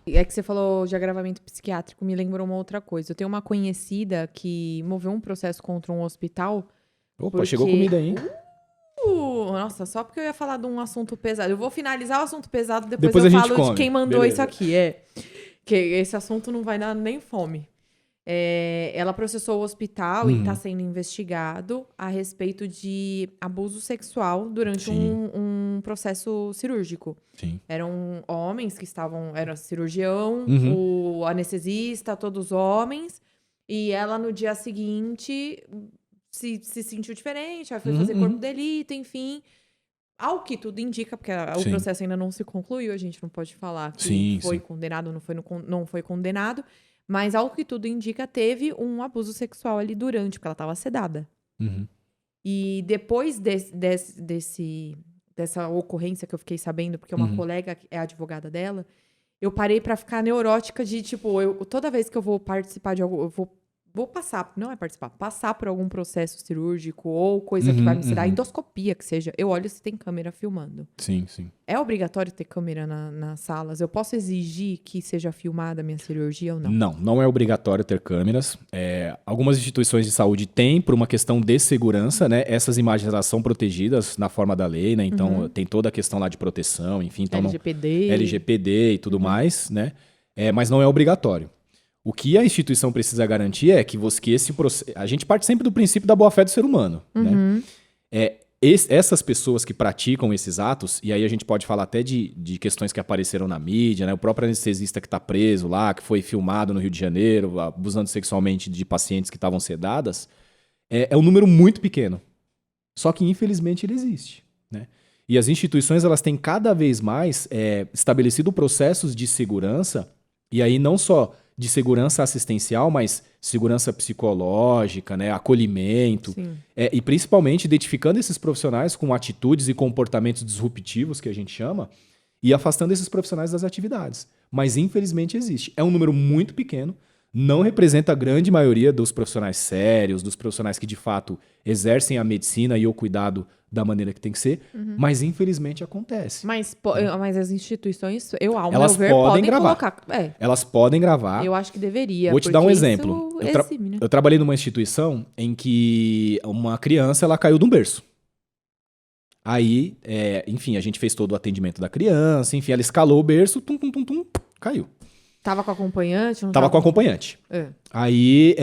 É que você falou de agravamento psiquiátrico, me lembrou uma outra coisa. Eu tenho uma conhecida que moveu um processo contra um hospital Opa, chegou porque... comida aí, hein? Nossa, só porque eu ia falar de um assunto pesado. Eu vou finalizar o assunto pesado, depois Depois eu a gente falo de come. quem mandou isso Beleza. aqui. Que esse assunto não vai dar nem fome. Ela processou o hospital e está sendo investigado a respeito de abuso sexual durante Sim. um processo cirúrgico. Sim. Eram homens que estavam... Era cirurgião, Uhum. o anestesista, todos homens. E ela, no dia seguinte, se sentiu diferente. Aí foi fazer corpo de delito, enfim. Ao que tudo indica, porque o Sim. processo ainda não se concluiu, a gente não pode falar que Sim, foi sim. condenado ou não foi condenado. Mas, ao que tudo indica, teve um abuso sexual ali durante, porque ela estava sedada. Uhum. E depois dessa ocorrência que eu fiquei sabendo, porque uma colega é advogada dela, eu parei pra ficar neurótica de, tipo, toda vez que eu vou participar de algo, eu vou passar, não é participar, passar por algum processo cirúrgico ou coisa que vai me dar endoscopia, que seja, eu olho se tem câmera filmando. Sim, sim. É obrigatório ter câmera nas salas? Eu posso exigir que seja filmada a minha cirurgia ou não? Não é obrigatório ter câmeras. Algumas instituições de saúde têm, por uma questão de segurança, né? Essas imagens elas são protegidas na forma da lei, né? Então tem toda a questão lá de proteção, enfim. Então, LGPD. LGPD e tudo mais, né? Mas não é obrigatório. O que a instituição precisa garantir é que esse processo... A gente parte sempre do princípio da boa-fé do ser humano, né? Essas pessoas que praticam esses atos, e aí a gente pode falar até de questões que apareceram na mídia, né? O próprio anestesista que está preso lá, que foi filmado no Rio de Janeiro, abusando sexualmente de pacientes que estavam sedadas, é um número muito pequeno. Só que, infelizmente, ele existe, né? E as instituições elas têm cada vez mais estabelecido processos de segurança, e aí não só de segurança assistencial, mas segurança psicológica, né, acolhimento, e principalmente identificando esses profissionais com atitudes e comportamentos disruptivos, que a gente chama, e afastando esses profissionais das atividades. Mas, infelizmente, existe. É um número muito pequeno, não representa a grande maioria dos profissionais sérios, dos profissionais que, de fato, exercem a medicina e o cuidado da maneira que tem que ser, mas, infelizmente, acontece. Mas as instituições, ao Elas meu ver, podem podem gravar. colocar. Elas podem gravar. Eu acho que deveria. Vou te dar um porque exemplo. isso exime, né? Eu trabalhei numa instituição em que uma criança ela caiu de um berço. Aí, enfim, a gente fez todo o atendimento da criança, enfim, ela escalou o berço, caiu. Tava com acompanhante? Não Tava com acompanhante. É. Aí,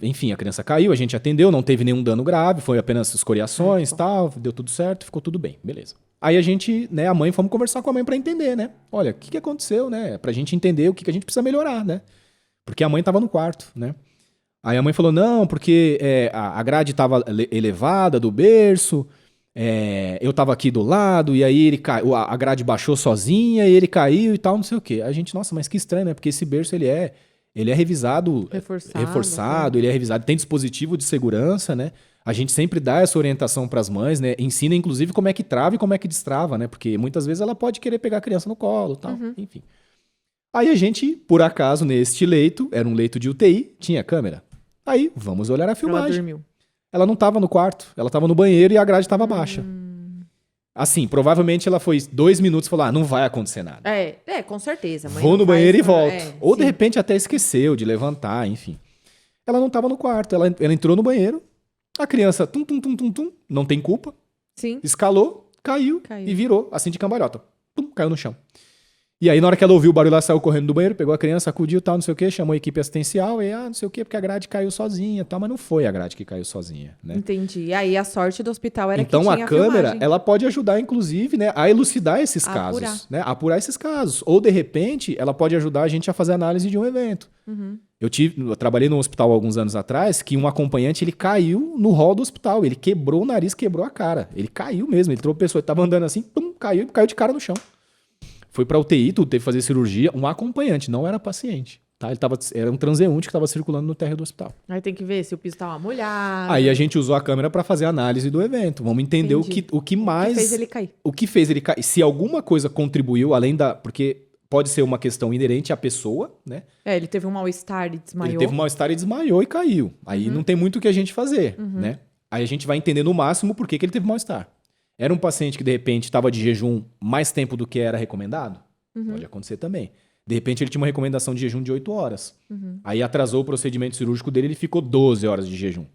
enfim, a criança caiu, a gente atendeu, não teve nenhum dano grave, foi apenas escoriações e tal, deu tudo certo, ficou tudo bem, beleza. Aí a gente, né, a mãe, fomos conversar com a mãe pra entender, né? Olha, o que aconteceu, né? Pra gente entender o que a gente precisa melhorar, né? Porque a mãe tava no quarto, né? Aí a mãe falou, não, porque a grade tava elevada do berço, eu tava aqui do lado, e aí a grade baixou sozinha, e ele caiu e tal, não sei o quê. A gente, nossa, mas que estranho, né? Porque esse berço, ele é revisado, reforçado, ele é revisado, tem dispositivo de segurança, né? A gente sempre dá essa orientação para as mães, né? Ensina, inclusive, como é que trava e como é que destrava, né? Porque muitas vezes ela pode querer pegar a criança no colo e tal, enfim. Aí a gente, por acaso, neste leito, era um leito de UTI, tinha câmera. Aí, vamos olhar a filmagem. Ela dormiu. Ela não estava no quarto, ela estava no banheiro e a grade estava baixa. Assim, provavelmente ela foi 2 minutos e falou, não vai acontecer nada. Com certeza. Vou no banheiro e volto. Ou, de repente, até esqueceu de levantar, enfim. Ela não estava no quarto, ela entrou no banheiro, a criança, não tem culpa, escalou, caiu e virou, assim de cambalhota. Caiu no chão. E aí, na hora que ela ouviu o barulho, ela saiu correndo do banheiro, pegou a criança, sacudiu, tal, não sei o quê, chamou a equipe assistencial, e não sei o quê, porque a grade caiu sozinha, tal, mas não foi a grade que caiu sozinha, né? Entendi. Aí a sorte do hospital era então, que tinha a câmera, filmagem. Ela pode ajudar, inclusive, né, a elucidar esses casos, né? A apurar esses casos. Ou, de repente, ela pode ajudar a gente a fazer análise de um evento. Eu trabalhei num hospital alguns anos atrás, que um acompanhante, ele caiu no hall do hospital, ele quebrou o nariz, quebrou a cara. Ele caiu mesmo, ele tropeçou, ele tava andando assim, caiu de cara no chão. Foi pra UTI, teve que fazer cirurgia, um acompanhante, não era paciente. Tá? Era um transeunte que estava circulando no térreo do hospital. Aí tem que ver se o piso estava molhado. Aí a gente usou a câmera para fazer a análise do evento. Vamos entender o que mais... O que fez ele cair. O que fez ele cair. Se alguma coisa contribuiu, além da... Porque pode ser uma questão inerente à pessoa, né? Ele teve um mal-estar e desmaiou. Ele teve um mal-estar e desmaiou e caiu. Aí não tem muito o que a gente fazer, né? Aí a gente vai entender no máximo por que ele teve mal-estar. Era um paciente que, de repente, estava de jejum mais tempo do que era recomendado? Pode acontecer também. De repente ele tinha uma recomendação de jejum de 8 horas. Aí atrasou o procedimento cirúrgico dele, ele ficou 12 horas de jejum.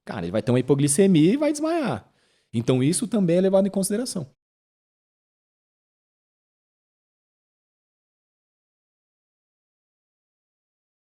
Cara, ele vai ter uma hipoglicemia e vai desmaiar. Então isso também é levado em consideração.